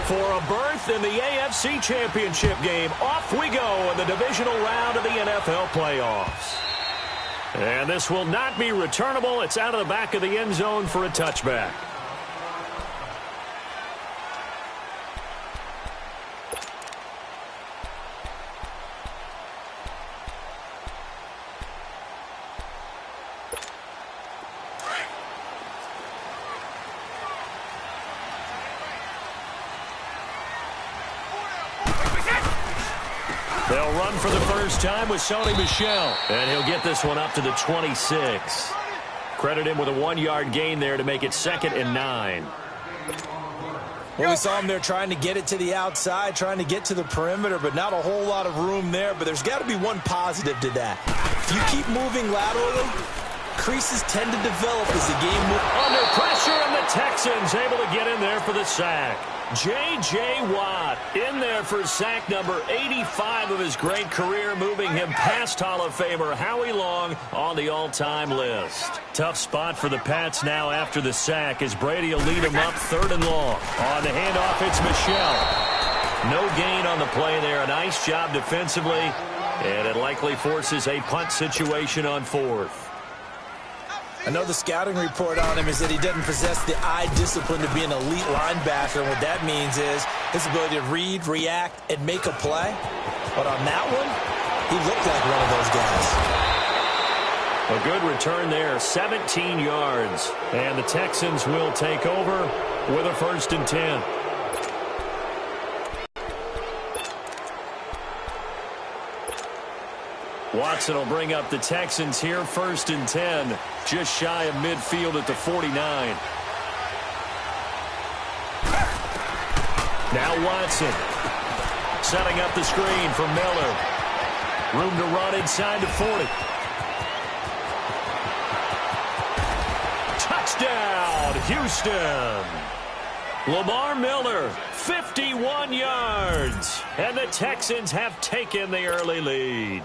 For a berth in the AFC Championship game, off we go in the divisional round of the NFL playoffs. And this will not be returnable. It's out of the back of the end zone for a touchback. They'll run for the first time with Sony Michel. And he'll get this one up to the 26. Credit him with a 1-yard gain there to make it 2nd and 9. Well, we saw him there trying to get it to the outside, trying to get to the perimeter, but not a whole lot of room there. But there's got to be one positive to that. If you keep moving laterally, creases tend to develop as the game moves. Under pressure, and the Texans able to get in there for the sack. J.J. Watt in there for sack number 85 of his great career, moving him past Hall of Famer Howie Long on the all-time list. Tough spot for the Pats now after the sack as Brady will lead him up 3rd and long. On the handoff, it's Michel. No gain on the play there. A nice job defensively, and it likely forces a punt situation on 4th. I know the scouting report on him is that he doesn't possess the eye discipline to be an elite linebacker. And what that means is his ability to read, react, and make a play. But on that one, he looked like one of those guys. A good return there, 17 yards. And the Texans will take over with a 1st and 10. Watson will bring up the Texans here, 1st and 10, just shy of midfield at the 49. Now Watson setting up the screen for Miller. Room to run inside the 40. Touchdown, Houston. Lamar Miller, 51 yards. And the Texans have taken the early lead.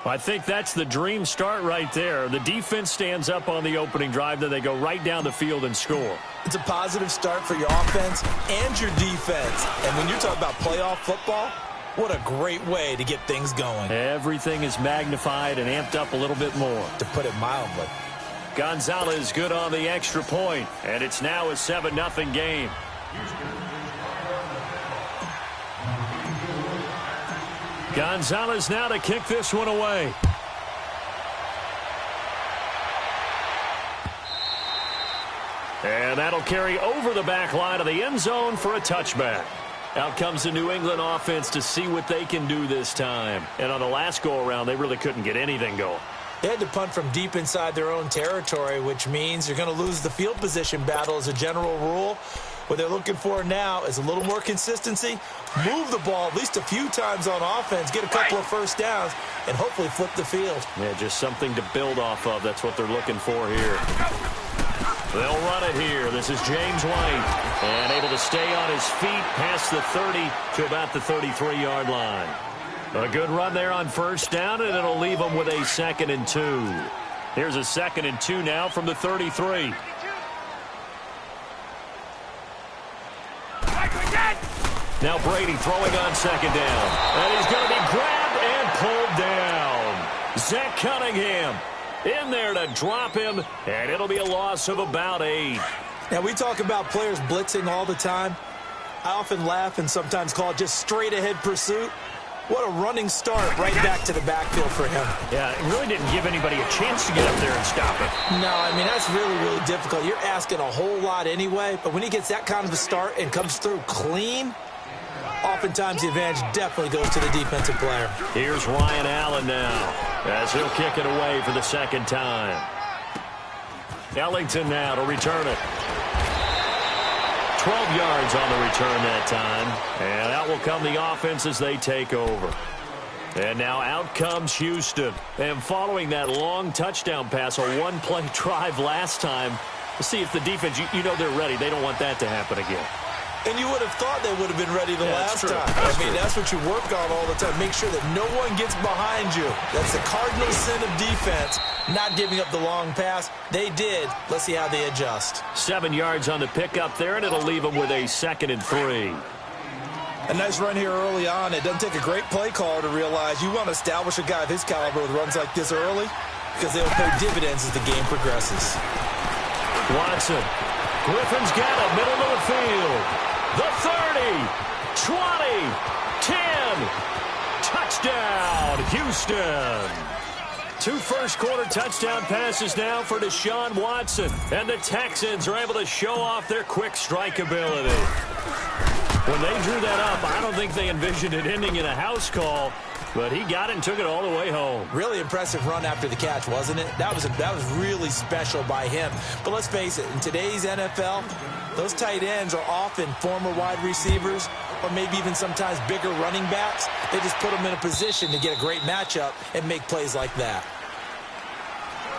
I think that's the dream start right there. The defense stands up on the opening drive, then they go right down the field and score. It's a positive start for your offense and your defense. And when you're talking about playoff football, what a great way to get things going. Everything is magnified and amped up a little bit more. To put it mildly. Gonzalez good on the extra point, and it's now a 7-0 game. Gonzalez now to kick this one away. And that'll carry over the back line of the end zone for a touchback. Out comes the New England offense to see what they can do this time. And on the last go-around, they really couldn't get anything going. They had to punt from deep inside their own territory, which means you're going to lose the field position battle as a general rule. What they're looking for now is a little more consistency, move the ball at least a few times on offense, get a couple of first downs, and hopefully flip the field. Yeah, just something to build off of. That's what they're looking for here. They'll run it here. This is James White, and able to stay on his feet past the 30 to about the 33-yard line. A good run there on 1st down, and it'll leave them with a 2nd and 2. Here's a 2nd and 2 now from the 33. Now Brady throwing on 2nd down. And he's going to be grabbed and pulled down. Zach Cunningham in there to drop him, and it'll be a loss of about 8. Now, we talk about players blitzing all the time. I often laugh and sometimes call it just straight-ahead pursuit. What a running start right back to the backfield for him. Yeah, it really didn't give anybody a chance to get up there and stop it. No, I mean, that's really, really difficult. You're asking a whole lot anyway, but when he gets that kind of a start and comes through clean, oftentimes the advantage definitely goes to the defensive player. Here's Ryan Allen now as he'll kick it away for the 2nd time. Ellington now to return it. 12 yards on the return that time. And out will come the offense as they take over. And now out comes Houston. And following that long touchdown pass, a one-play drive last time, let's see if the defense, you know they're ready. They don't want that to happen again. And you would have thought they would have been ready the last time. I mean, that's what you work on all the time. Make sure that no one gets behind you. That's the cardinal sin of defense, not giving up the long pass. They did. Let's see how they adjust. 7 yards on the pickup there, and it'll leave them with a 2nd and 3. A nice run here early on. It doesn't take a great play caller to realize you want to establish a guy of his caliber with runs like this early because they'll pay dividends as the game progresses. Watson. Griffin's got it. Middle of the field. The 30. 20. 10. Touchdown, Houston. 2 first-quarter touchdown passes now for Deshaun Watson. And the Texans are able to show off their quick strike ability. When they drew that up, I don't think they envisioned it ending in a house call, but he got it and took it all the way home. Really impressive run after the catch, wasn't it? That was really special by him. But let's face it, in today's NFL, those tight ends are often former wide receivers or maybe even sometimes bigger running backs. They just put them in a position to get a great matchup and make plays like that.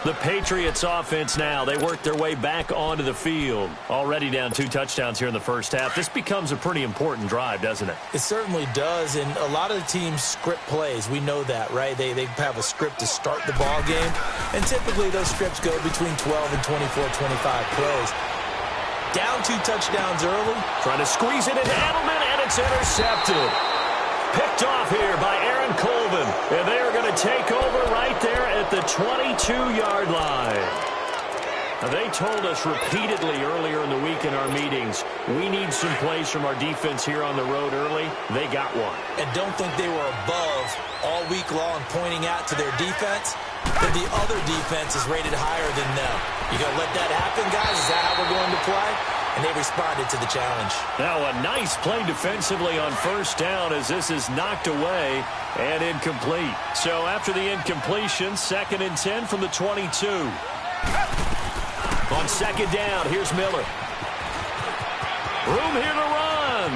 The Patriots offense now, they work their way back onto the field. Already down 2 touchdowns here in the first half. This becomes a pretty important drive, doesn't it? It certainly does, and a lot of the teams script plays. We know that, right? They have a script to start the ball game, and typically those scripts go between 12 and 24, 25 plays. Down 2 touchdowns early. Trying to squeeze it into Edelman, and it's intercepted. Picked off here by Aaron Colvin, and they are going to take over right there at the 22-yard line. Now, they told us repeatedly earlier in the week in our meetings, we need some plays from our defense here on the road early. They got one. And don't think they were above all week long pointing out to their defense that the other defense is rated higher than them. You going to let that happen, guys? Is that how we're going to play? And they responded to the challenge. Now a nice play defensively on first down as this is knocked away and incomplete. So after the incompletion, 2nd and 10 from the 22. On 2nd down, here's Miller. Room here to run.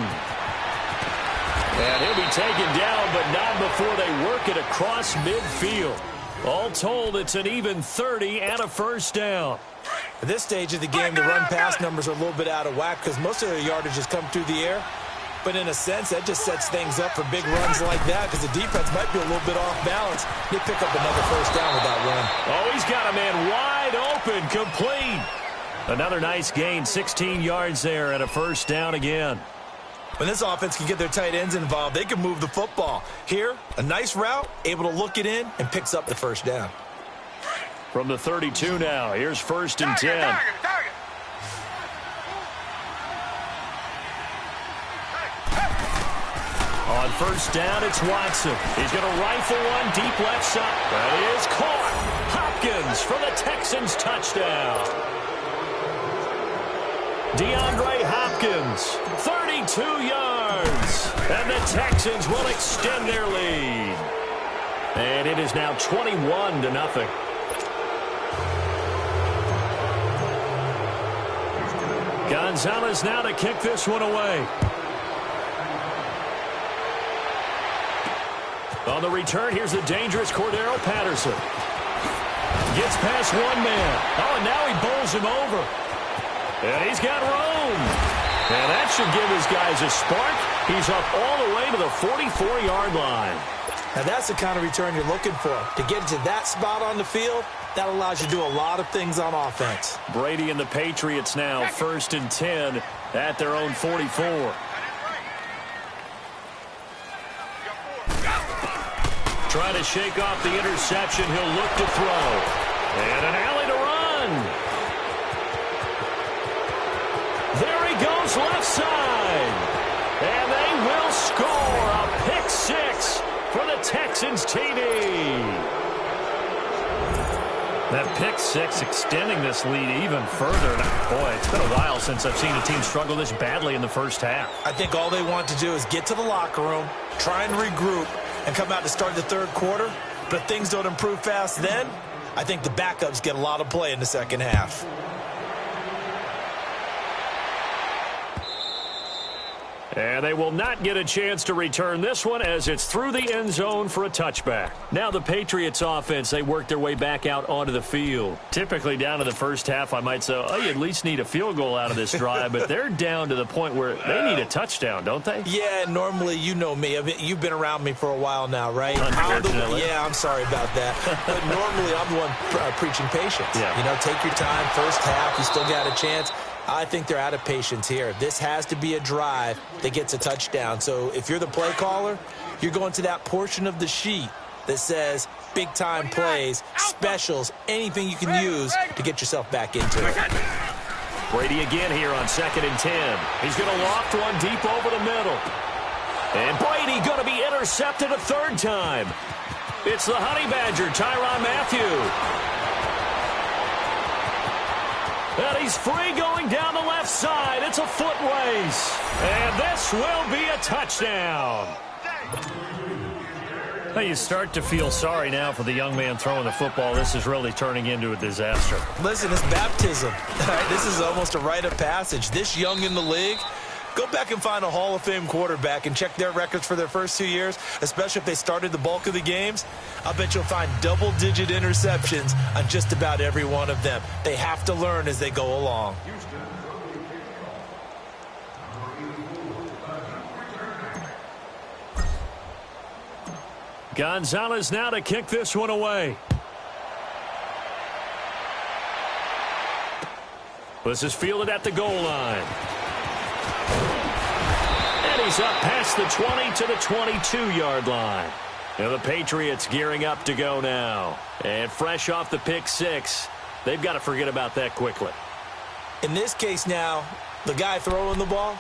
And he'll be taken down, but not before they work it across midfield. All told, it's an even 30 and a first down. At this stage of the game, the run-pass numbers are a little bit out of whack because most of their yardage has come through the air. But in a sense, that just sets things up for big runs like that because the defense might be a little bit off balance. They pick up another first down with that run. Oh, he's got a man wide open, complete. Another nice gain, 16 yards there and a first down again. When this offense can get their tight ends involved, they can move the football. Here, a nice route, able to look it in, and picks up the first down. From the 32 now, here's 1st and 10. On first down, it's Watson. He's going to rifle one deep left side. That is caught. Hopkins for the Texans touchdown. DeAndre Hopkins, 32 yards. And the Texans will extend their lead. And it is now 21-0. Gonzalez now to kick this one away. On the return, here's the dangerous Cordero Patterson. Gets past one man. Oh, and now he bowls him over. And he's got room. And that should give his guys a spark. He's up all the way to the 44-yard line. Now, that's the kind of return you're looking for. To get to that spot on the field, that allows you to do a lot of things on offense. Brady and the Patriots now 1st and 10 at their own 44. Trying to shake off the interception. He'll look to throw. And an alley to run. There he goes left side. And they will score a pick six for the Texans TD. That pick six extending this lead even further. Boy, it's been a while since I've seen a team struggle this badly in the first half. I think all they want to do is get to the locker room, try and regroup, and come out to start the third quarter. But if things don't improve fast then, I think the backups get a lot of play in the second half. And they will not get a chance to return this one as it's through the end zone for a touchback. Now the Patriots offense, they work their way back out onto the field. Typically down to the first half, I might say, oh, you at least need a field goal out of this drive, but they're down to the point where they need a touchdown, don't they? Yeah, normally, you know me. You've been around me for a while now, right? Unfortunately. I'm sorry about that. But normally, I'm the one preaching patience. Yeah. You know, take your time, first half, you still got a chance. I think they're out of patience here. This has to be a drive that gets a touchdown. So if you're the play caller, you're going to that portion of the sheet that says big-time plays, specials, anything you can use to get yourself back into it. Brady again here on 2nd and 10. He's going to loft one deep over the middle. And Brady going to be intercepted a third time. It's the Honey Badger, Tyrann Mathieu. And he's free going down the left side. It's a foot race. And this will be a touchdown. Now you start to feel sorry now for the young man throwing the football. This is really turning into a disaster. Listen, it's baptism. All right, this is almost a rite of passage. This young in the league, go back and find a Hall of Fame quarterback and check their records for their first 2 years, especially if they started the bulk of the games. I'll bet you'll find double-digit interceptions on just about every one of them. They have to learn as they go along. Gonzalez now to kick this one away. This is fielded at the goal line. And he's up past the 20 to the 22-yard line. And the Patriots gearing up to go now. And fresh off the pick six, they've got to forget about that quickly. In this case now, the guy throwing the ball,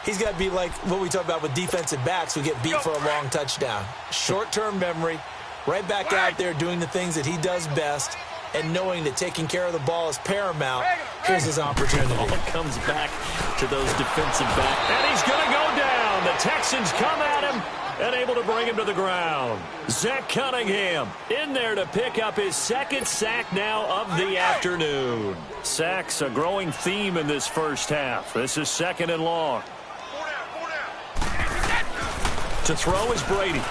he's got to be like what we talk about with defensive backs who get beat for a long touchdown. Short-term memory, right back out there doing the things that he does best, and knowing that taking care of the ball is paramount. Here's his opportunity. Ball comes back to those defensive backs. And he's going to go down. The Texans come at him and able to bring him to the ground. Zach Cunningham in there to pick up his second sack now of the afternoon. Sacks a growing theme in this first half. This is 2nd and long. To throw is Brady.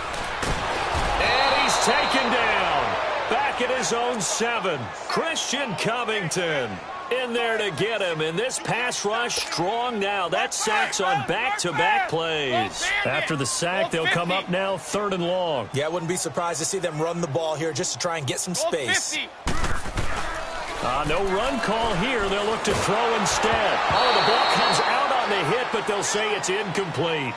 And he's taken down. Back at his own 7. Christian Covington in there to get him. And this pass rush strong now. That sack's on back-to-back plays. After the sack, they'll come up now 3rd and long. Yeah, I wouldn't be surprised to see them run the ball here just to try and get some space. No run call here. They'll look to throw instead. Oh, the ball comes out on the hit, but they'll say it's incomplete.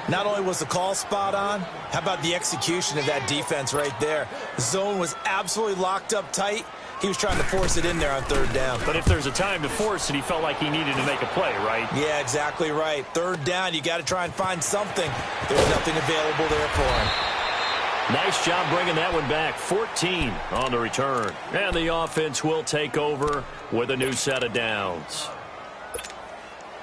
Not only was the call spot on, how about the execution of that defense right there? The zone was absolutely locked up tight. He was trying to force it in there on 3rd down. But if there's a time to force it, he felt like he needed to make a play, right? Yeah, exactly right. 3rd down, you got to try and find something. There's nothing available there for him. Nice job bringing that one back. 14 on the return. And the offense will take over with a new set of downs.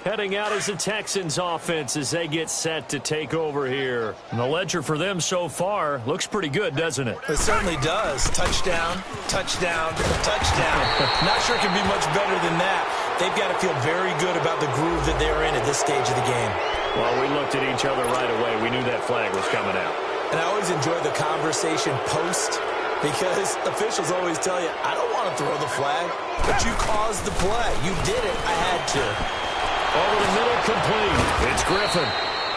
Heading out is the Texans offense as they get set to take over here. And the ledger for them so far looks pretty good, doesn't it? It certainly does. Touchdown, touchdown, touchdown. Not sure it can be much better than that. They've got to feel very good about the groove that they're in at this stage of the game. Well, we looked at each other right away. We knew that flag was coming out. And I always enjoy the conversation post, because officials always tell you, I don't want to throw the flag, but you caused the play. You did it. I had to. Over the middle, complete. It's Griffin.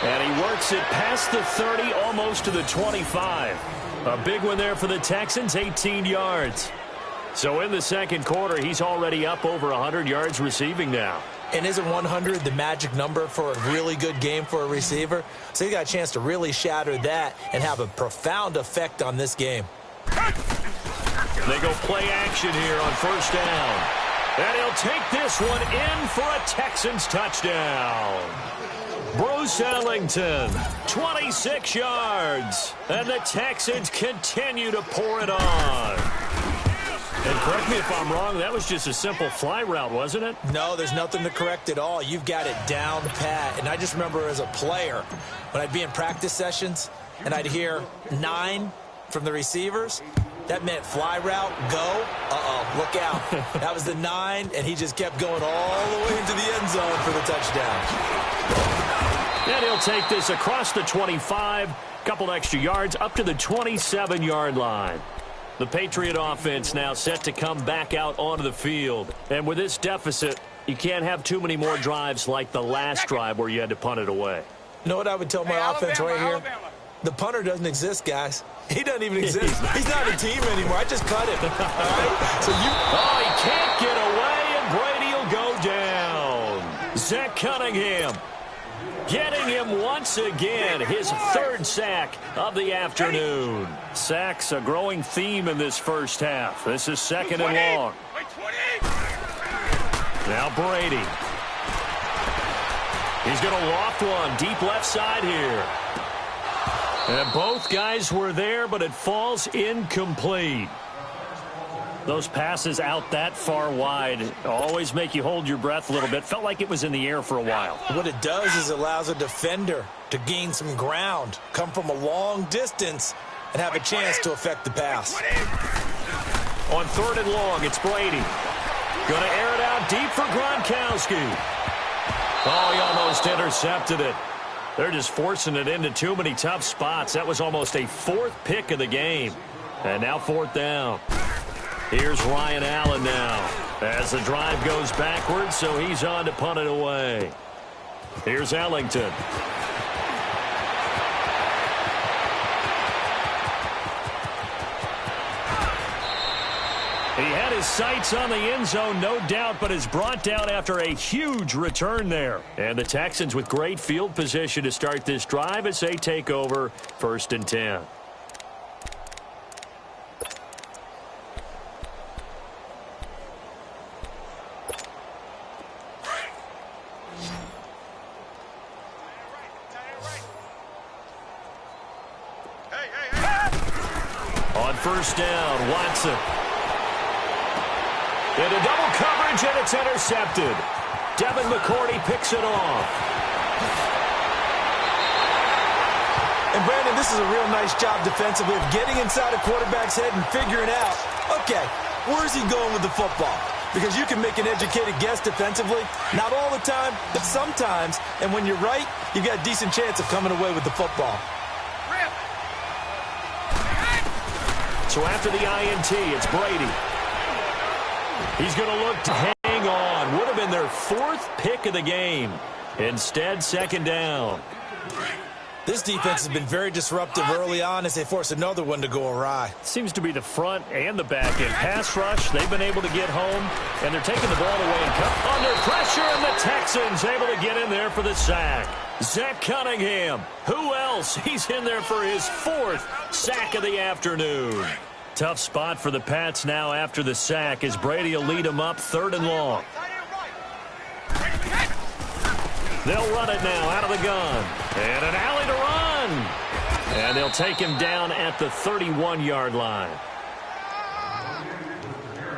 And he works it past the 30, almost to the 25. A big one there for the Texans, 18 yards. So in the second quarter, he's already up over 100 yards receiving now. And isn't 100 the magic number for a really good game for a receiver? So he got a chance to really shatter that and have a profound effect on this game. They go play action here on 1st down. And he'll take this one in for a Texans touchdown. Bruce Ellington, 26 yards. And the Texans continue to pour it on. And correct me if I'm wrong, that was just a simple fly route, wasn't it? No, there's nothing to correct at all. You've got it down pat. And I just remember as a player, when I'd be in practice sessions and I'd hear 9 from the receivers, that meant fly route, go. Uh-oh, look out. That was the 9, and he just kept going all the way into the end zone for the touchdown. And he'll take this across the 25, couple extra yards, up to the 27-yard line. The Patriot offense now set to come back out onto the field. And with this deficit, you can't have too many more drives like the last drive where you had to punt it away. You know what I would tell my offense right here? The punter doesn't exist, guys. He doesn't even exist. He's not a team anymore. I just cut him. All right? So Oh, he can't get away, and Brady will go down. Zach Cunningham getting him once again, his third sack of the afternoon. Sacks a growing theme in this first half. This is second and long. Now Brady. He's going to loft one deep left side here. And both guys were there, but it falls incomplete. Those passes out that far wide always make you hold your breath a little bit. Felt like it was in the air for a while. What it does is it allows a defender to gain some ground, come from a long distance, and have a chance to affect the pass. On third and long, it's Brady. Going to air it out deep for Gronkowski. Oh, he almost intercepted it. They're just forcing it into too many tough spots. That was almost a fourth pick of the game. And now fourth down. Here's Ryan Allen now as the drive goes backwards, so he's on to punt it away. Here's Ellington. He had his sights on the end zone, no doubt, but is brought down after a huge return there. And the Texans with great field position to start this drive as they take over 1st and 10. On first down, Watson. Into double coverage, and it's intercepted. Devin McCourty picks it off. And, Brandon, this is a real nice job defensively of getting inside a quarterback's head and figuring out, okay, where's he going with the football? Because you can make an educated guess defensively. Not all the time, but sometimes. And when you're right, you've got a decent chance of coming away with the football. So after the INT, it's Brady. He's going to look to hang on. Would have been their fourth pick of the game. Instead, second down. This defense has been very disruptive early on as they force another one to go awry. Seems to be the front and the back end. Pass rush, they've been able to get home, and they're taking the ball away and come under pressure, and the Texans able to get in there for the sack. Zach Cunningham. Who else? He's in there for his fourth sack of the afternoon. Tough spot for the Pats now after the sack as Brady will lead them up 3rd and long. They'll run it now out of the gun. And an alley to run. And they'll take him down at the 31-yard line.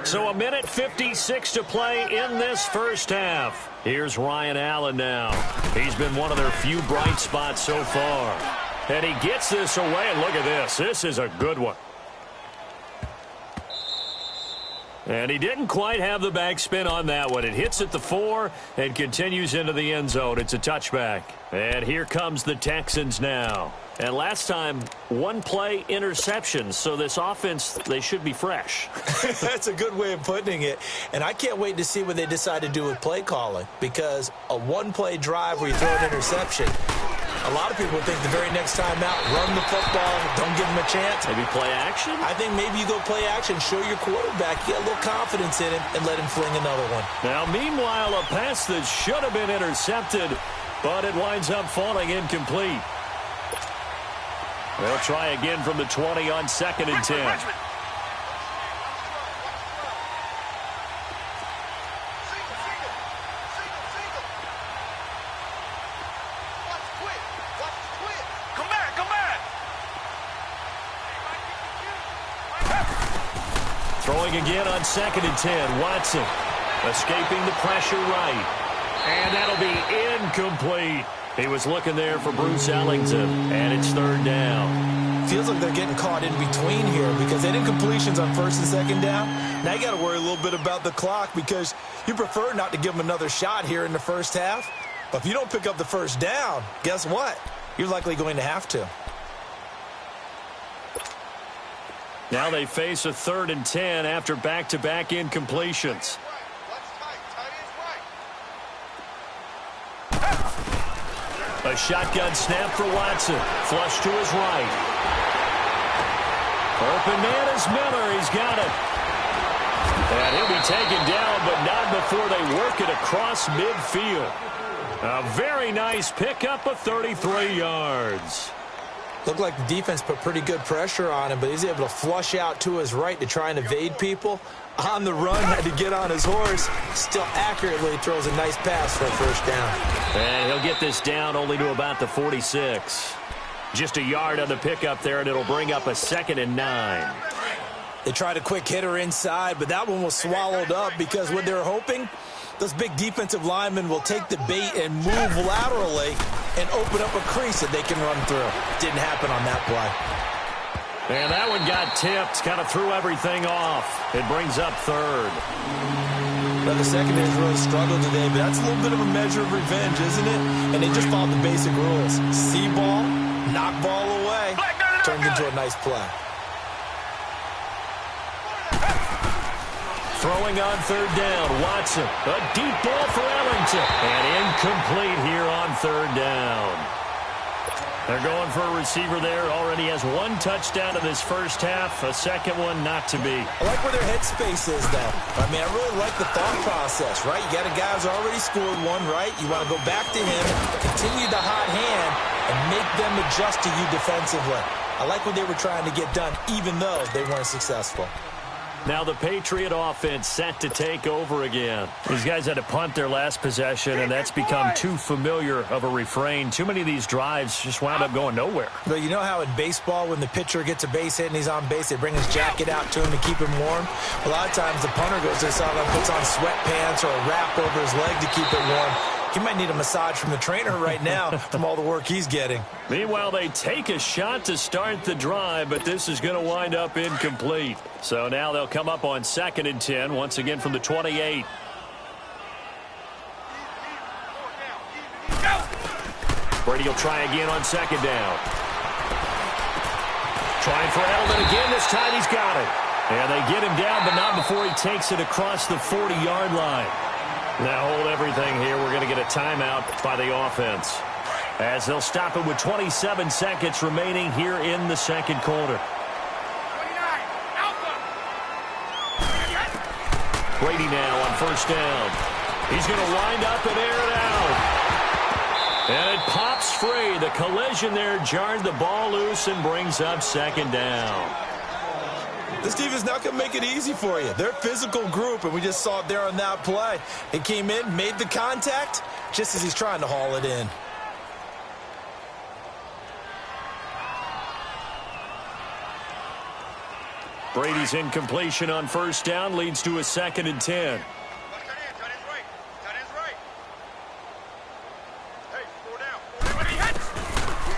So 1:56 to play in this first half. Here's Ryan Allen now. He's been one of their few bright spots so far. And he gets this away, and look at this. This is a good one. And he didn't quite have the backspin on that one. It hits at the 4 and continues into the end zone. It's a touchback. And here comes the Texans now. And last time, one play interception. So this offense, they should be fresh. That's a good way of putting it. And I can't wait to see what they decide to do with play calling. Because a one-play drive where you throw an interception, a lot of people think the very next time out, run the football, don't give him a chance. Maybe play action? I think maybe you go play action, show your quarterback, get a little confidence in him, and let him fling another one. Now, meanwhile, a pass that should have been intercepted, but it winds up falling incomplete. They'll try again from the 20 on 2nd and 10. Throwing again on 2nd and 10. Watson escaping the pressure right. And that'll be incomplete. He was looking there for Bruce Ellington, and it's 3rd down. Feels like they're getting caught in between here because they had incompletions on 1st and 2nd down. Now you got to worry a little bit about the clock because you prefer not to give them another shot here in the first half. But if you don't pick up the 1st down, guess what? You're likely going to have to. Now they face a 3rd and 10 after back-to-back incompletions. A shotgun snap for Watson. Flush to his right. Open man is Miller. He's got it. And he'll be taken down, but not before they work it across midfield. A very nice pickup of 33 yards. Looked like the defense put pretty good pressure on him, but he's able to flush out to his right to try and evade people. On the run, had to get on his horse. Still accurately throws a nice pass for a first down. And he'll get this down only to about the 46. Just a yard on the pickup there, and it'll bring up a 2nd and 9. They tried a quick hitter inside, but that one was swallowed up because what they're hoping, those big defensive linemen will take the bait and move laterally and open up a crease that they can run through. Didn't happen on that play. And that one got tipped, kind of threw everything off. It brings up 3rd. Well, the secondary's really struggled today, but that's a little bit of a measure of revenge, isn't it? And they just followed the basic rules. See ball, knock ball away, turned into a nice play. Throwing on 3rd down, Watson. A deep ball for Ellington. And incomplete here on 3rd down. They're going for a receiver there. Already has 1 touchdown in this first half. A second one not to be. I like where their headspace is, though. I mean, I really like the thought process, right? You got a guy who's already scored one, right? You want to go back to him, continue the hot hand, and make them adjust to you defensively. I like what they were trying to get done, even though they weren't successful. Now the Patriot offense set to take over again. These guys had to punt their last possession, and that's become too familiar of a refrain. Too many of these drives just wound up going nowhere. But you know how in baseball, when the pitcher gets a base hit and he's on base, they bring his jacket out to him to keep him warm? A lot of times the punter goes to the sideline, puts on sweatpants or a wrap over his leg to keep it warm. He might need a massage from the trainer right now from all the work he's getting. Meanwhile, they take a shot to start the drive, but this is going to wind up incomplete. So now they'll come up on 2nd and 10, once again from the 28. Brady will try again on 2nd down. Trying for Edelman again. This time he's got it. And they get him down, but not before he takes it across the 40-yard line. Now hold everything here. We're going to get a timeout by the offense, as they'll stop it with 27 seconds remaining here in the second quarter. Brady now on 1st down. He's going to wind up and air it out. And it pops free. The collision there jarred the ball loose and brings up 2nd down. This team is not going to make it easy for you. They're a physical group, and we just saw it there on that play. He came in, made the contact, just as he's trying to haul it in. Brady's incompletion on 1st down leads to a 2nd and 10.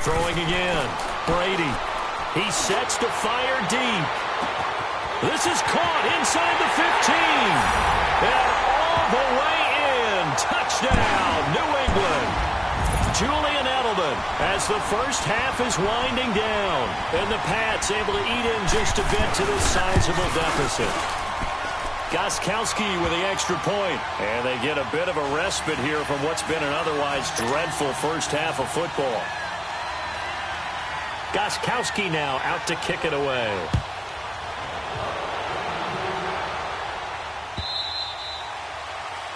Throwing again. Brady. He sets to fire deep. This is caught inside the 15. And all the way in. Touchdown, New England. Julian Edelman as the first half is winding down. And the Pats able to eat in just a bit to this sizable deficit. Gostkowski with the extra point. And they get a bit of a respite here from what's been an otherwise dreadful first half of football. Gostkowski now out to kick it away.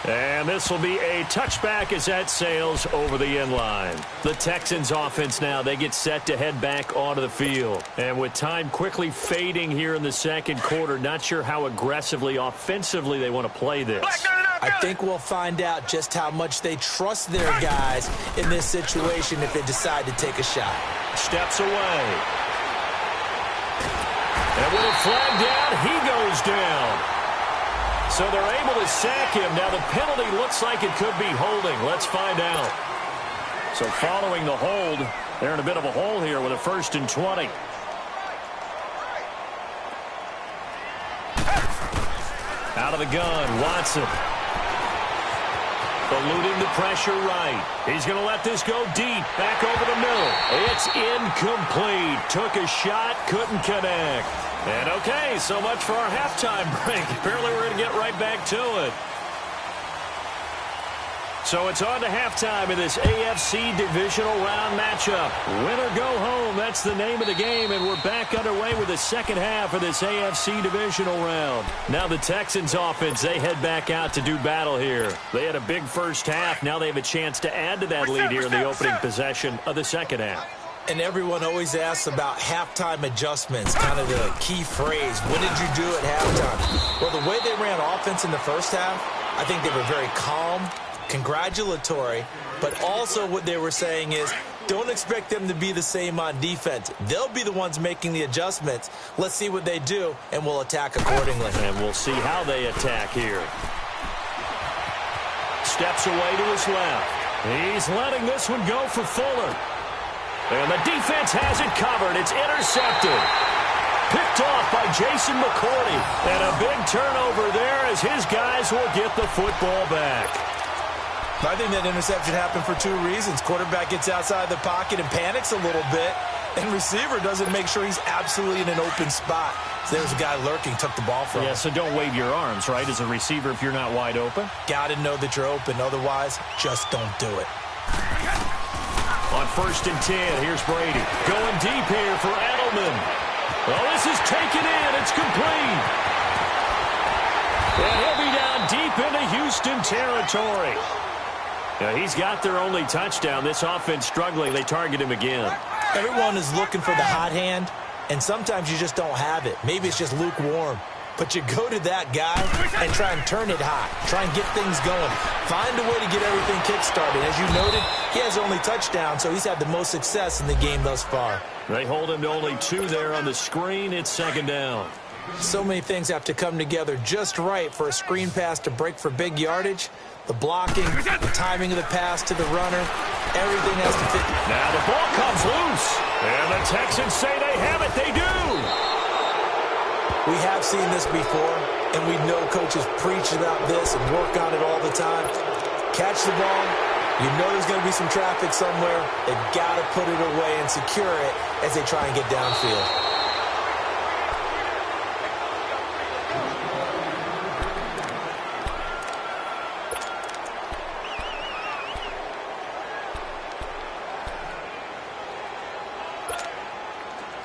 And this will be a touchback as that sails over the end line. The Texans offense now, they get set to head back onto the field. And with time quickly fading here in the second quarter, not sure how aggressively, offensively they want to play this. I think we'll find out just how much they trust their guys in this situation if they decide to take a shot. Steps away. And with a flag down, he goes down. So they're able to sack him. Now the penalty looks like it could be holding. Let's find out. So following the hold, they're in a bit of a hole here with a 1st and 20. Out of the gun, Watson. Eluding the pressure right. He's going to let this go deep. Back over the middle. It's incomplete. Took a shot, couldn't connect. And okay, so much for our halftime break. Apparently we're going to get right back to it. So it's on to halftime in this AFC divisional round matchup. Win or go home, that's the name of the game, and we're back underway with the second half of this AFC divisional round. Now the Texans offense, they head back out to do battle here. They had a big first half. Now they have a chance to add to that lead here in the opening possession of the second half. And everyone always asks about halftime adjustments, kind of the key phrase. What did you do at halftime? Well, the way they ran offense in the first half, I think they were very calm, congratulatory, but also what they were saying is don't expect them to be the same on defense. They'll be the ones making the adjustments. Let's see what they do, and we'll attack accordingly. And we'll see how they attack here. Steps away to his left. He's letting this one go for Fuller. And the defense has it covered. It's intercepted. Picked off by Jason McCourty. And a big turnover there as his guys will get the football back. I think that interception happened for two reasons. Quarterback gets outside the pocket and panics a little bit, and receiver doesn't make sure he's absolutely in an open spot. So there's a guy lurking, took the ball from him. Yeah, so don't wave your arms, right, as a receiver if you're not wide open. Got to know that you're open. Otherwise, just don't do it. On 1st and 10, here's Brady. Going deep here for Edelman. Well, this is taken in. It's complete. And he'll be down deep into Houston territory. Now, he's got their only touchdown. This offense struggling. They target him again. Everyone is looking for the hot hand, and sometimes you just don't have it. Maybe it's just lukewarm. But you go to that guy and try and turn it hot. Try and get things going. Find a way to get everything kick-started. As you noted, he has only touchdown, so he's had the most success in the game thus far. They hold him to only 2 there on the screen. It's 2nd down. So many things have to come together just right for a screen pass to break for big yardage. The blocking, the timing of the pass to the runner, everything has to fit. Now the ball comes loose. And the Texans say they have it. They do. We have seen this before, and we know coaches preach about this and work on it all the time. Catch the ball. You know there's going to be some traffic somewhere. They've got to put it away and secure it as they try and get downfield.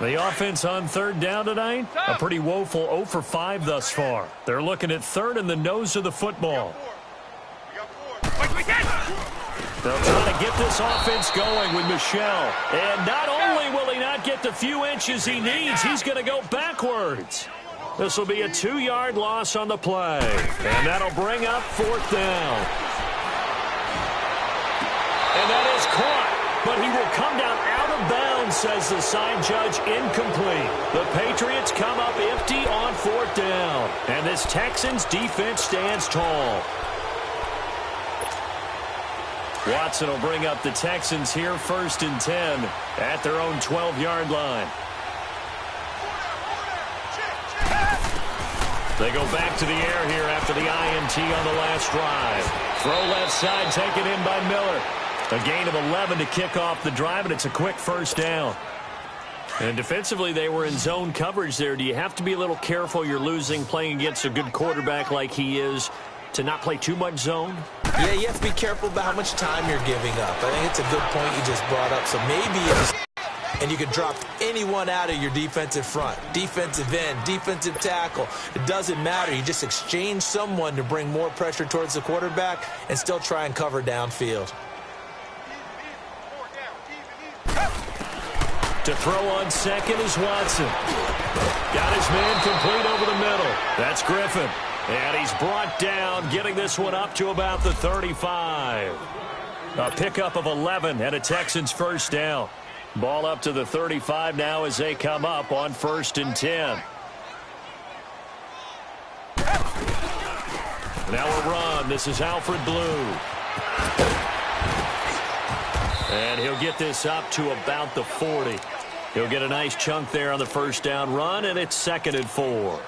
The offense on 3rd down tonight, a pretty woeful 0 for 5 thus far. They're looking at 3rd and the nose of the football. They'll try to get this offense going with Michel. And not only will he not get the few inches he needs, he's going to go backwards. This will be a 2-yard loss on the play. And that'll bring up 4th down. And that is caught. But he will come down out of bounds, says the side judge, incomplete. The Patriots come up empty on 4th down. And this Texans defense stands tall. Watson will bring up the Texans here 1st and 10 at their own 12-yard line. They go back to the air here after the INT on the last drive. Throw left side taken in by Miller. A gain of 11 to kick off the drive, and it's a quick 1st down. And defensively, they were in zone coverage there. Do you have to be a little careful you're losing playing against a good quarterback like he is to not play too much zone? Yeah, you have to be careful about how much time you're giving up. I think it's a good point you just brought up. So maybe and you can drop anyone out of your defensive front, defensive end, defensive tackle. It doesn't matter. You just exchange someone to bring more pressure towards the quarterback and still try and cover downfield. To throw on 2nd is Watson. Got his man complete over the middle. That's Griffin. And he's brought down, getting this one up to about the 35. A pickup of 11 and a Texans 1st down. Ball up to the 35 now as they come up on 1st and 10. Now a run. This is Alfred Blue. And he'll get this up to about the 40. He'll get a nice chunk there on the 1st down run, and it's 2nd and 4.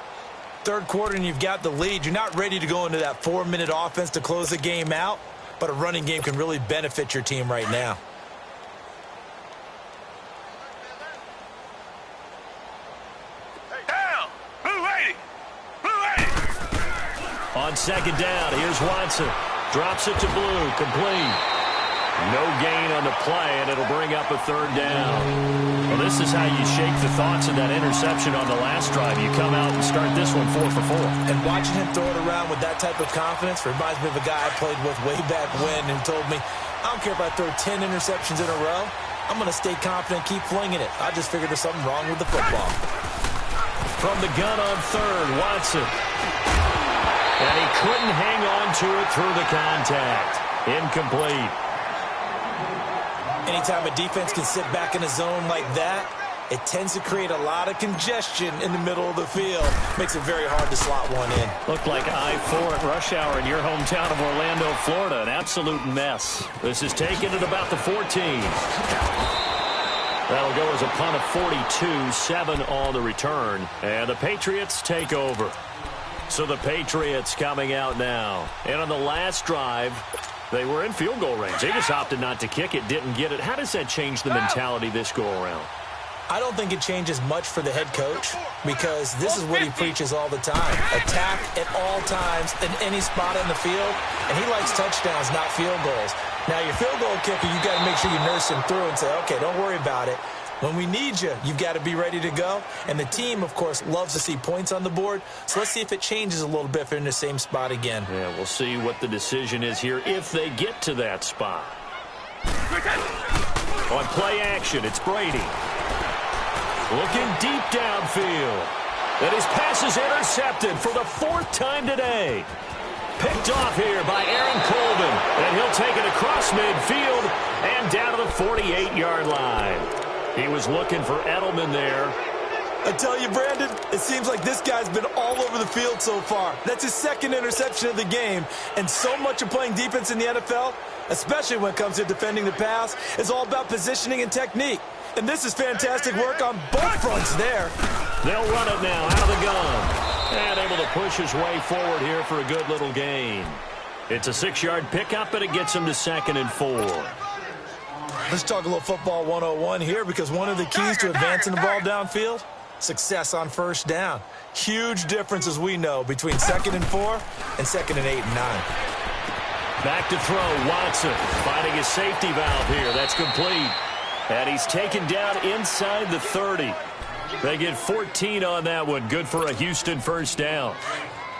3rd quarter and you've got the lead. You're not ready to go into that 4-minute offense to close the game out, but a running game can really benefit your team right now. Down! Blue 80! Blue 80! On 2nd down, here's Watson. Drops it to Blue, complete. No gain on the play, and it'll bring up a third down. Well, this is how you shake the thoughts of that interception on the last drive. You come out and start this one 4 for 4. And watching him throw it around with that type of confidence reminds me of a guy I played with way back when who told me, I don't care if I throw 10 interceptions in a row. I'm going to stay confident, keep flinging it. I just figured there's something wrong with the football. From the gun on third, Watson. And he couldn't hang on to it through the contact. Incomplete. Anytime a defense can sit back in a zone like that, it tends to create a lot of congestion in the middle of the field. Makes it very hard to slot one in. Looked like I-4 at rush hour in your hometown of Orlando, Florida. An absolute mess. This is taken at about the 14. That'll go as a punt of 42, 7 on the return. And the Patriots take over. So the Patriots coming out now. And on the last drive, they were in field goal range. They just opted not to kick it, didn't get it. How does that change the mentality this go-around? I don't think it changes much for the head coach because this is what he preaches all the time. Attack at all times in any spot on the field, and he likes touchdowns, not field goals. Now, your field goal kicker, you got to make sure you nurse him through and say, okay, don't worry about it. When we need you, you've got to be ready to go. And the team, of course, loves to see points on the board. So let's see if it changes a little bit if they're in the same spot again. Yeah, we'll see what the decision is here if they get to that spot. On play action, it's Brady. Looking deep downfield. And his pass is intercepted for the 4th time today. Picked off here by Aaron Colvin. And he'll take it across midfield and down to the 48-yard line. He was looking for Edelman there. I tell you, Brandon, it seems like this guy's been all over the field so far. That's his 2nd interception of the game. And so much of playing defense in the NFL, especially when it comes to defending the pass, is all about positioning and technique. And this is fantastic work on both fronts there. They'll run it now out of the gun. And able to push his way forward here for a good little gain. It's a 6-yard pickup, and it gets him to 2nd and 4. Let's talk a little football 101 here because one of the keys to advancing the ball downfield, success on first down. Huge difference, as we know, between 2nd and 4 and 2nd and 8 and 9. Back to throw, Watson finding his safety valve here. That's complete. And he's taken down inside the 30. They get 14 on that one. Good for a Houston first down.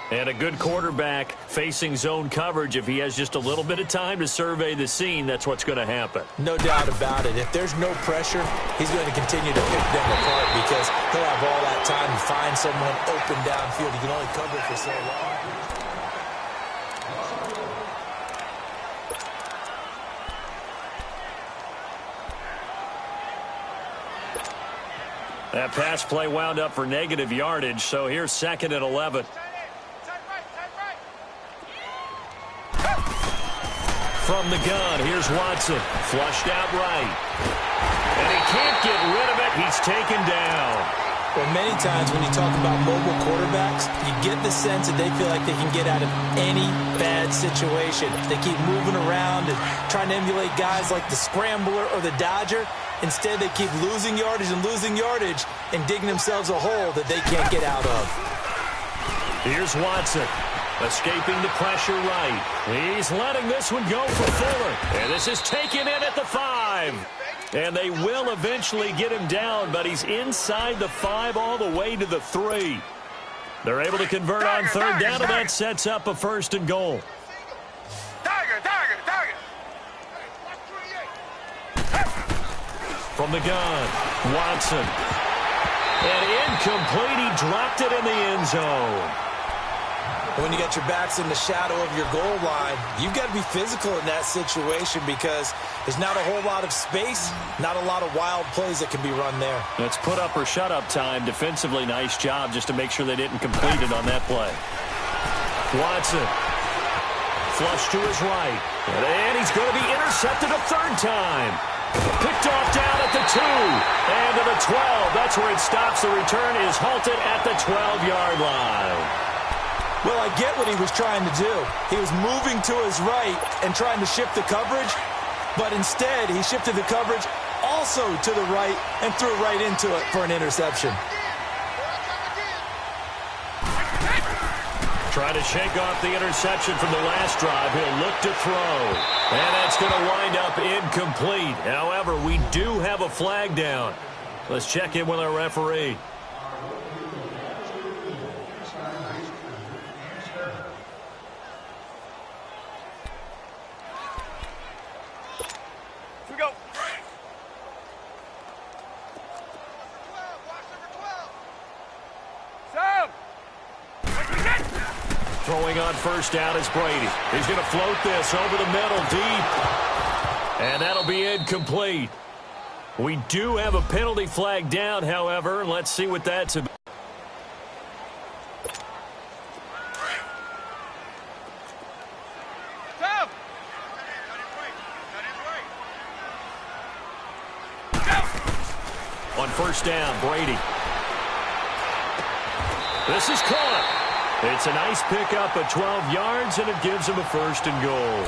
And a good quarterback facing zone coverage. If he has just a little bit of time to survey the scene, that's what's going to happen. No doubt about it. If there's no pressure, he's going to continue to pick them apart because he'll have all that time to find someone open downfield. He can only cover for so long. That pass play wound up for negative yardage, so here's 2nd and 11. From the gun, here's Watson. Flushed out right. And he can't get rid of it. He's taken down. Well, many times when you talk about mobile quarterbacks, you get the sense that they feel like they can get out of any bad situation. They keep moving around and trying to emulate guys like the Scrambler or the Dodger. Instead, they keep losing yardage and digging themselves a hole that they can't get out of. Here's Watson. Escaping the pressure right. He's letting this one go for Fuller. And this is taken in at the 5. And they will eventually get him down, but he's inside the 5 all the way to the 3. They're able to convert on third down, and that sets up a 1st and goal. From the gun, Watson. And incomplete. He dropped it in the end zone. When you got your backs in the shadow of your goal line, you've got to be physical in that situation because there's not a whole lot of space, not a lot of wild plays that can be run there. It's put up or shut up time. Defensively, nice job just to make sure they didn't complete it on that play. Watson. Flush to his right. And he's going to be intercepted a 3rd time. Picked off down at the 2. And to the 12. That's where it stops. The return is halted at the 12-yard line. Well, I get what he was trying to do. He was moving to his right and trying to shift the coverage, but instead he shifted the coverage also to the right and threw right into it for an interception. Trying to shake off the interception from the last drive. He'll look to throw. And that's going to wind up incomplete. However, we do have a flag down. Let's check in with our referee. Throwing on first down is Brady. He's going to float this over the middle deep. And that'll be incomplete. We do have a penalty flag down, however. Let's see what that's about. On first down, Brady. This is caught. It's a nice pickup of 12 yards, and it gives him a first and goal.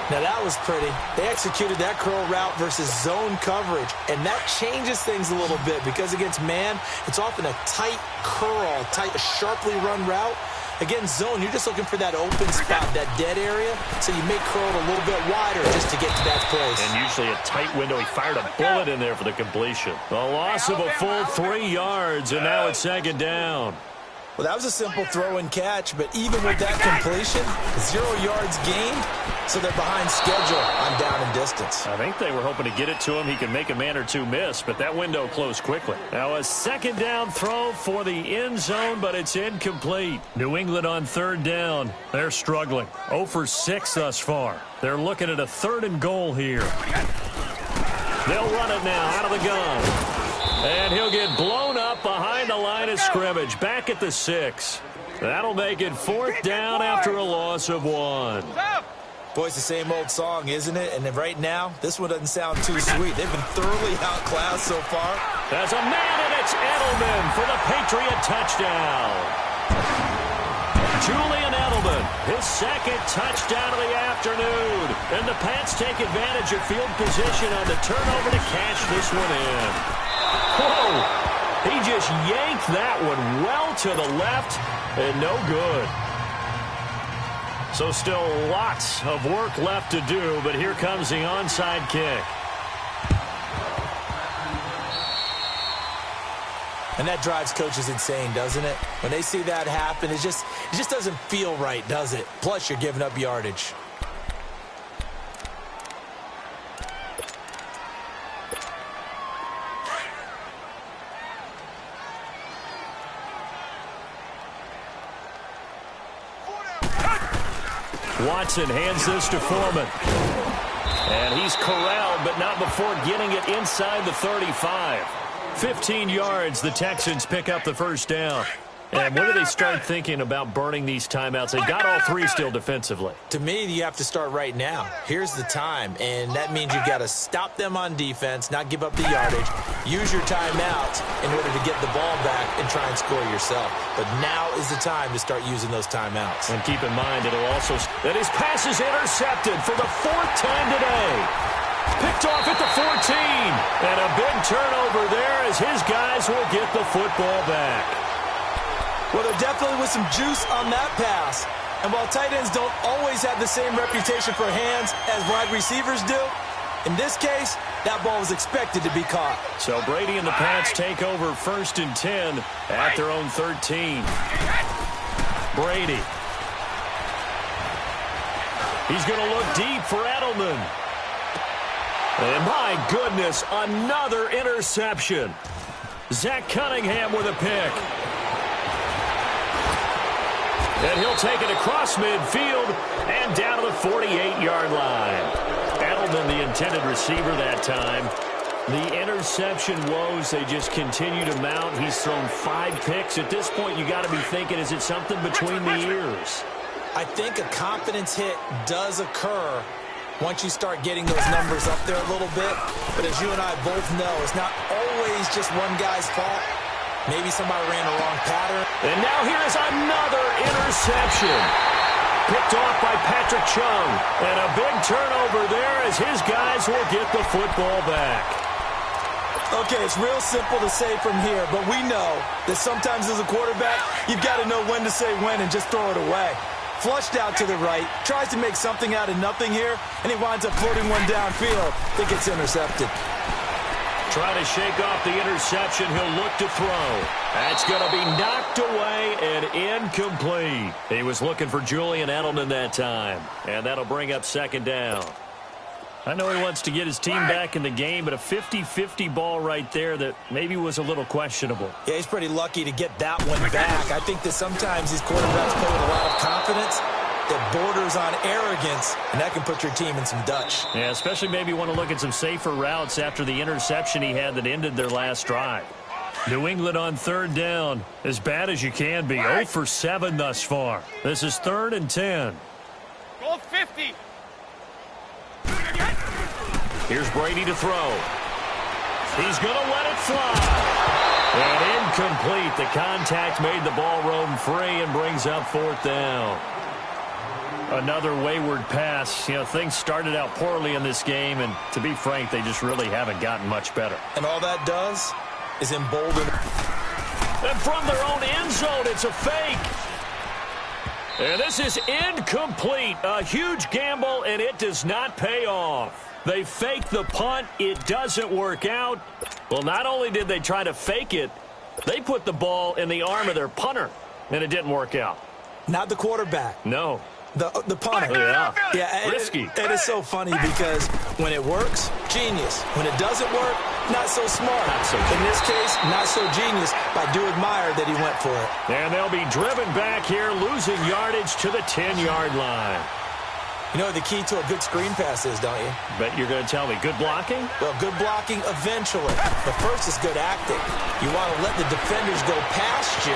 Now, that was pretty. They executed that curl route versus zone coverage, and that changes things a little bit because against man, it's often a tight curl, sharply run route. Against zone, you're just looking for that open spot, that dead area, so you make curl a little bit wider just to get to that place. And usually a tight window. He fired a bullet in there for the completion. A loss of a full 3 yards, and now it's second down. Well, that was a simple throw and catch, but even with that completion, 0 yards gained, so they're behind schedule on down and distance. I think they were hoping to get it to him. He could make a man or two miss, but that window closed quickly. Now a second down throw for the end zone, but it's incomplete. New England on third down. They're struggling. 0 for 6 thus far. They're looking at a third and goal here. They'll run it now out of the gun. And he'll get blown up behind the line of scrimmage, back at the 6. That'll make it fourth down after a loss of 1. Boy, it's the same old song, isn't it? And right now, this one doesn't sound too sweet. They've been thoroughly outclassed so far. There's a man, and it's Edelman for the Patriot touchdown. Julian Edelman, his second touchdown of the afternoon. And the Pats take advantage of field position on the turnover to cash this one in. Whoa! He just yanked that one well to the left, and no good. So still lots of work left to do, but here comes the onside kick. And that drives coaches insane, doesn't it? When they see that happen, it just doesn't feel right, does it? Plus, you're giving up yardage. Watson hands this to Foreman. And he's corralled, but not before getting it inside the 35. 15 yards, the Texans pick up the first down. And when do they start thinking about burning these timeouts? They've got all three still defensively. To me, you have to start right now. Here's the time, and that means you've got to stop them on defense, not give up the yardage, use your timeouts in order to get the ball back and try and score yourself. But now is the time to start using those timeouts. And keep in mind, it'll also that his pass is intercepted for the 4th time today. Picked off at the 14. And a big turnover there as his guys will get the football back. Well, there definitely was some juice on that pass. And while tight ends don't always have the same reputation for hands as wide receivers do, in this case, that ball was expected to be caught. So Brady and the Pats take over 1st and 10 at their own 13. Brady. He's going to look deep for Edelman. And my goodness, another interception. Zach Cunningham with a pick. And he'll take it across midfield and down to the 48-yard line. Edelman, the intended receiver that time. The interception woes, they just continue to mount. He's thrown 5 picks. At this point, you got to be thinking, is it something between the ears? I think a confidence hit does occur once you start getting those numbers up there a little bit. But as you and I both know, it's not always just one guy's fault. Maybe somebody ran a wrong pattern. And now here is another interception. Picked off by Patrick Chung. And a big turnover there as his guys will get the football back. Okay, it's real simple to say from here, but we know that sometimes as a quarterback, you've got to know when to say when and just throw it away. Flushed out to the right, tries to make something out of nothing here, and he winds up floating one downfield. I think it's intercepted. Trying to shake off the interception. He'll look to throw. That's going to be knocked away and incomplete. He was looking for Julian Edelman that time, and that'll bring up second down. I know he wants to get his team back in the game, but a 50-50 ball right there that maybe was a little questionable. Yeah, he's pretty lucky to get that one back. I think that sometimes these quarterbacks play with a lot of confidence that borders on arrogance, and that can put your team in some Dutch. Yeah, especially maybe want to look at some safer routes after the interception he had that ended their last drive. New England on third down, as bad as you can be. 0 for 7 thus far. This is 3rd and 10. Goal 50. Here's Brady to throw. He's going to let it fly. And incomplete. The contact made the ball roam free and brings up 4th down. Another wayward pass. You know, things started out poorly in this game, and to be frank, they just really haven't gotten much better. And all that does is embolden. And from their own end zone, it's a fake. And this is incomplete. A huge gamble, and it does not pay off. They fake the punt. It doesn't work out. Well, not only did they try to fake it, they put the ball in the arm of their punter, and it didn't work out. Not the quarterback. No. The punter. Yeah, risky. And it's so funny because when it works, genius. When it doesn't work, not so smart. Not so genius. In this case, not so genius, but I do admire that he went for it. And they'll be driven back here, losing yardage to the 10-yard line. You know what the key to a good screen pass is, don't you? Bet you're going to tell me. Good blocking? Well, good blocking eventually. But first is good acting. You want to let the defenders go past you,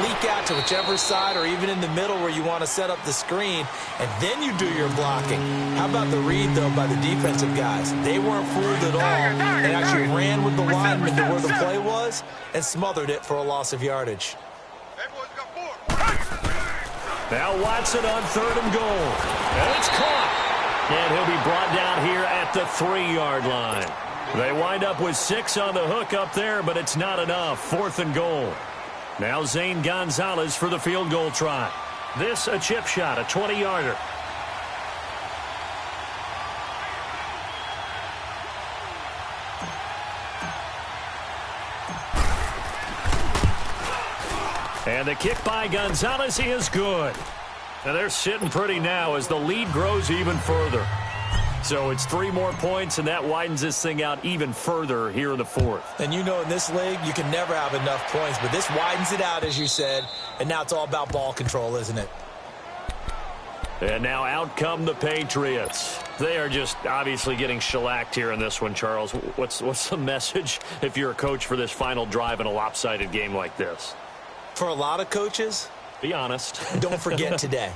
leak out to whichever side or even in the middle where you want to set up the screen, and then you do your blocking. How about the read, though, by the defensive guys? They weren't fooled at all. They actually ran with the lineman to where the play was and smothered it for a loss of yardage. Now Watson on 3rd and goal. And it's caught. And he'll be brought down here at the 3-yard line. They wind up with 6 on the hook up there, but it's not enough. 4th and goal. Now Zane Gonzalez for the field goal try. This a chip shot, a 20-yarder. And the kick by Gonzalez is good. And they're sitting pretty now as the lead grows even further. So it's 3 more points, and that widens this thing out even further here in the 4th. And you know in this league, you can never have enough points, but this widens it out, as you said, and now it's all about ball control, isn't it? And now out come the Patriots. They are just obviously getting shellacked here in this one, Charles. What's the message if you're a coach for this final drive in a lopsided game like this? For a lot of coaches, be honest. Don't forget today.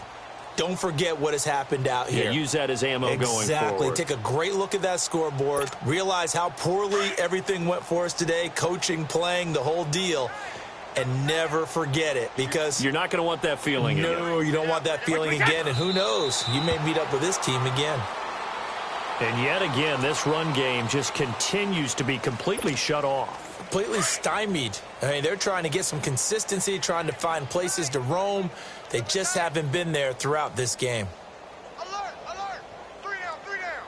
Don't forget what has happened out here. Yeah, use that as ammo going forward. Exactly. Take a great look at that scoreboard. Realize how poorly everything went for us today, coaching, playing, the whole deal. And never forget it, because you're not going to want that feeling again. No, you don't want that feeling again. And who knows? You may meet up with this team again. And yet again, this run game just continues to be completely shut off. Completely stymied. I mean, they're trying to get some consistency, trying to find places to roam. They just haven't been there throughout this game. Alert, alert. 3 down, 3 down.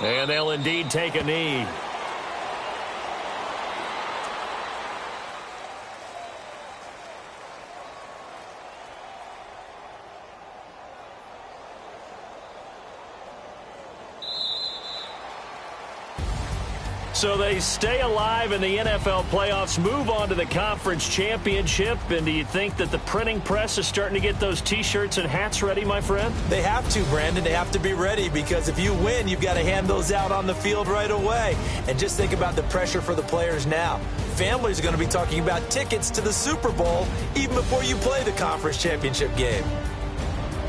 And they'll indeed take a knee. So they stay alive in the NFL playoffs, move on to the conference championship. And do you think that the printing press is starting to get those T-shirts and hats ready, my friend? They have to, Brandon. They have to be ready, because if you win, you've got to hand those out on the field right away. And just think about the pressure for the players now. Families are going to be talking about tickets to the Super Bowl even before you play the conference championship game.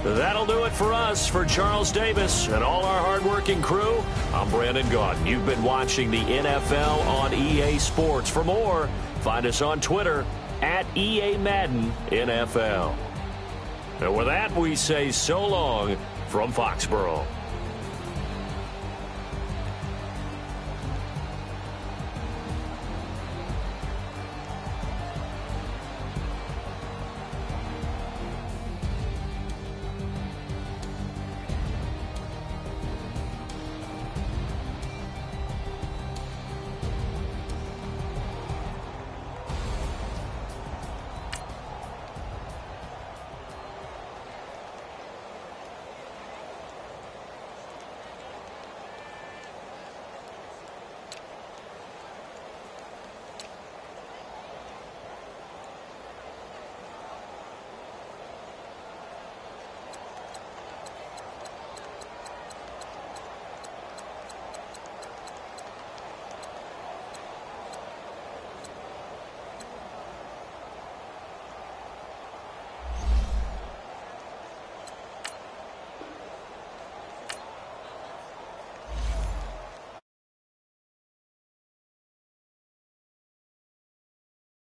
That'll do it for us. For Charles Davis and all our hardworking crew, I'm Brandon Gaudin. You've been watching the NFL on EA Sports. For more, find us on Twitter at EA Madden NFL. And with that, we say so long from Foxborough.